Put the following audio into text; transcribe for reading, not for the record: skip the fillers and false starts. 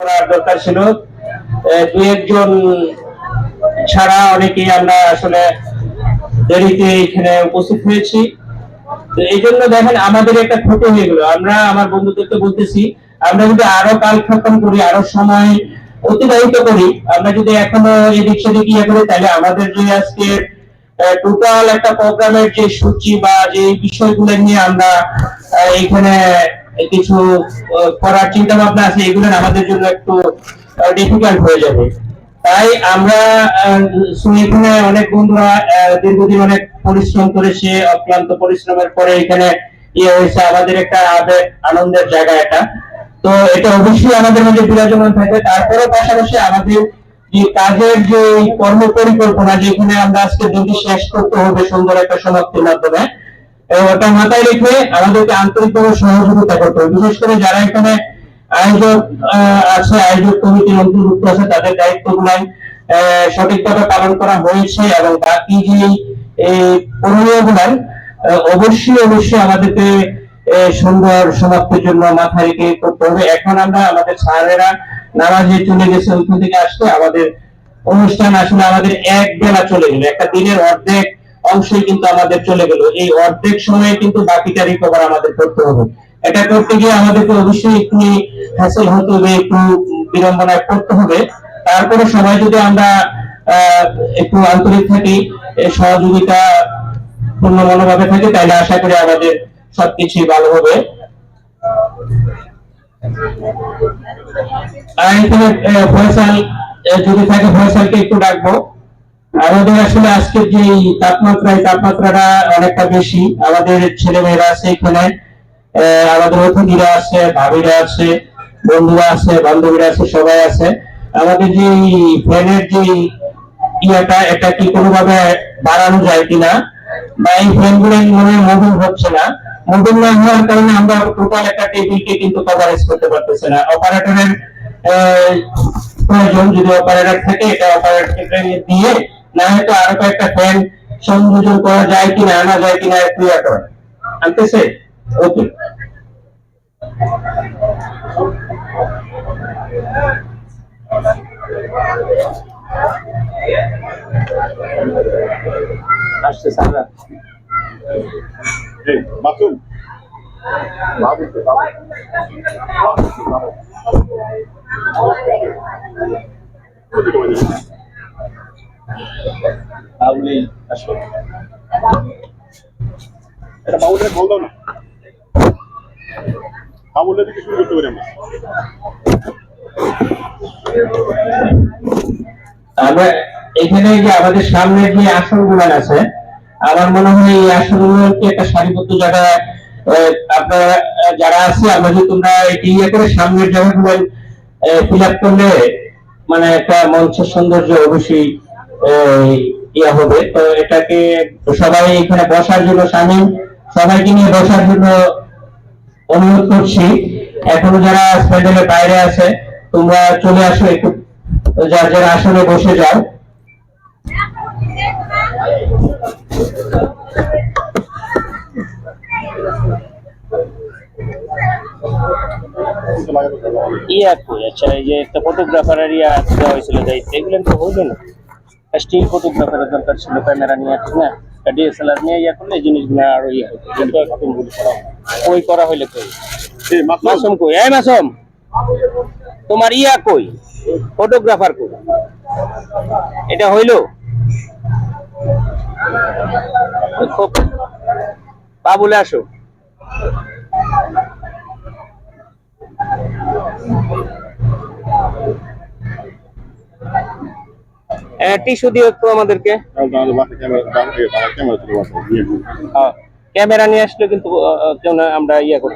করার দরকার ছিল। দুই একজন ছাড়া অনেকেই আমরা আসলে দেরিতে এখানে উপস্থিত হয়েছি। তো এই জন্য দেখেন আমাদের একটা ক্ষতি হয়ে গেল। আমরা আমার বন্ধুদেরকে বলতেছি, আমরা যদি আরো কালক্ষেপণ করি, আরো সময় অতিবাহিত করি, আমরা যদি এখনো এদিক সেদিক ইয়ে করি, তাহলে আমাদের যে আজকে টোটাল একটা প্রোগ্রামের যে সূচি বা যে বিষয়গুলো নিয়ে আমরা এখানে কিছু করার চিন্তা ভাবনা আছে, এগুলো আমাদের জন্য একটু ডিফিকাল্ট হয়ে যাবে। তাই আমরা এখানে অনেক বন্ধুরা দীর্ঘদিন অনেক পরিশ্রম করেছে, অক্লান্ত পরিশ্রমের পরে এখানে ইয়ে হয়েছে, আমাদের একটা আবেগ আনন্দের জায়গা এটা। তো এটা অবশ্যই আমাদের মধ্যে বিরাজমান থাকবে। তারপরেও পাশাপাশি আমাদের যে কাজের যে কর্ম পরিকল্পনা, যেখানে আমরা আজকে দিনটি শেষ করতে হবে সুন্দর একটা সমাপ্তির মাধ্যমে, ওটা মাথায় রেখে আমাদেরকে আন্তরিকভাবে সহযোগিতা করতে হবে। বিশেষ করে যারা এখানে আয়োজক আছে, আয়োজক কমিটির অন্তর্ভুক্ত আছে, তাদের দায়িত্বগুলাই সঠিকভাবে পালন করা হয়েছে এবং বাকি যে প্রণয়গুলাই অবশ্যই আমাদেরকে সুন্দর সমাপ্তির জন্য মাথায় রেখে করতে হবে। এখন আমরা আমাদের স্যারেরা নামাজে চলে গেছে, ওইখান থেকে আসতে আমাদের অনুষ্ঠান আসলে আমাদের এক বেলা চলে গেল, একটা দিনের অর্ধেক অংশই কিন্তু আমাদের চলে গেল। এই অর্ধেক সময়ে কিন্তু বাকিটা রিকভার আমাদের করতে হবে। এটা করতে গিয়ে আমাদেরকে অবশ্যই একটু হ্যাসেল হতে হবে, একটু বিড়ম্বনায় পড়তে হবে। তারপরে সবাই যদি আমরা একটু আন্তরিক থাকি, সহযোগিতা পূর্ণ মনোভাবে থাকি, তাহলে আশা করি আমাদের সবকিছুই ভালো হবে। আর এখানে ফয়সাল যদি থাকে, ফয়সালকে একটু ডাকবো। আমাদের আসলে আজকে যে তাপমাত্রাটা অনেকটা বেশি। আমাদের ছেলে মেয়েরা আছে এখানে, আমাদের অতিথিরা আছে, ভাবিরা আছে, বন্ধুরা আছে, বান্ধবীরা আছে, সবাই আছে। আমাদের যে ফ্যানের যে ইয়াটা, এটা কি কোনোভাবে বাড়ানো যায় কিনা, বা এই ফ্যান গুলো মনে মোবিল হচ্ছে না। মোবিল না হওয়ার কারণে আমরা টোটাল একটা টেবিলকে কিন্তু কভারেজ করতে পারতেছে না। অপারেটরের প্রয়োজন, যদি অপারেটর থাকে এটা অপারেটরকে দিয়ে না হয়তো আরো কয়েকটা ফ্যান সংযোজন করা যায় কিনা, আনা যায় কিনা একটু ইয়া করে আনতেছে। ওকে, আসছে স্যার। মাসুম এটা বাবুদের বল দাও না, বাবুদের দিকে শুরু করতে পারি আমরা। আমরা এখানে যে আমাদের সামনে যে আসনগুলো আছে, আমার মনে হয় এই আসনগুলোকে একটা সারিবদ্ধ জায়গা আপনারা যারা আছে, আমরা যদি তোমরা এটি ইয়ে করে সামনের জায়গাগুলো ফিল আপ করলে মানে একটা মঞ্চের সৌন্দর্য অবশ্যই ইয়া হবে। তো এটাকে সবাই এখানে বসার জন্য সামিল, সবাইকে নিয়ে বসার জন্য অনুরোধ করছি। এখনো যারা প্যান্ডেলের বাইরে আছে, তোমরা চলে আসো, একটু যার যার আসনে বসে যাও। আচ্ছা, এই যে একটা ফটোগ্রাফারের দেওয়া হয়েছিল দায়িত্ব, এগুলো তো হইল না। স্টিল ফটোগ্রাফারের দরকার ছিল, ক্যামেরা নিয়ে আসছে না, ডিএসএলআর নিয়ে করলে এই জিনিসগুলো আরো কিন্তু কই করা হইলে কই। মাসুম কই, এই মাসুম তোমার কই, ফটোগ্রাফার কই, এটা হইলো বাবুলে আসো। টিস্যু দিও একটু আমাদেরকে। ক্যামেরা নিয়ে আসলে কিন্তু আমরা ইয়া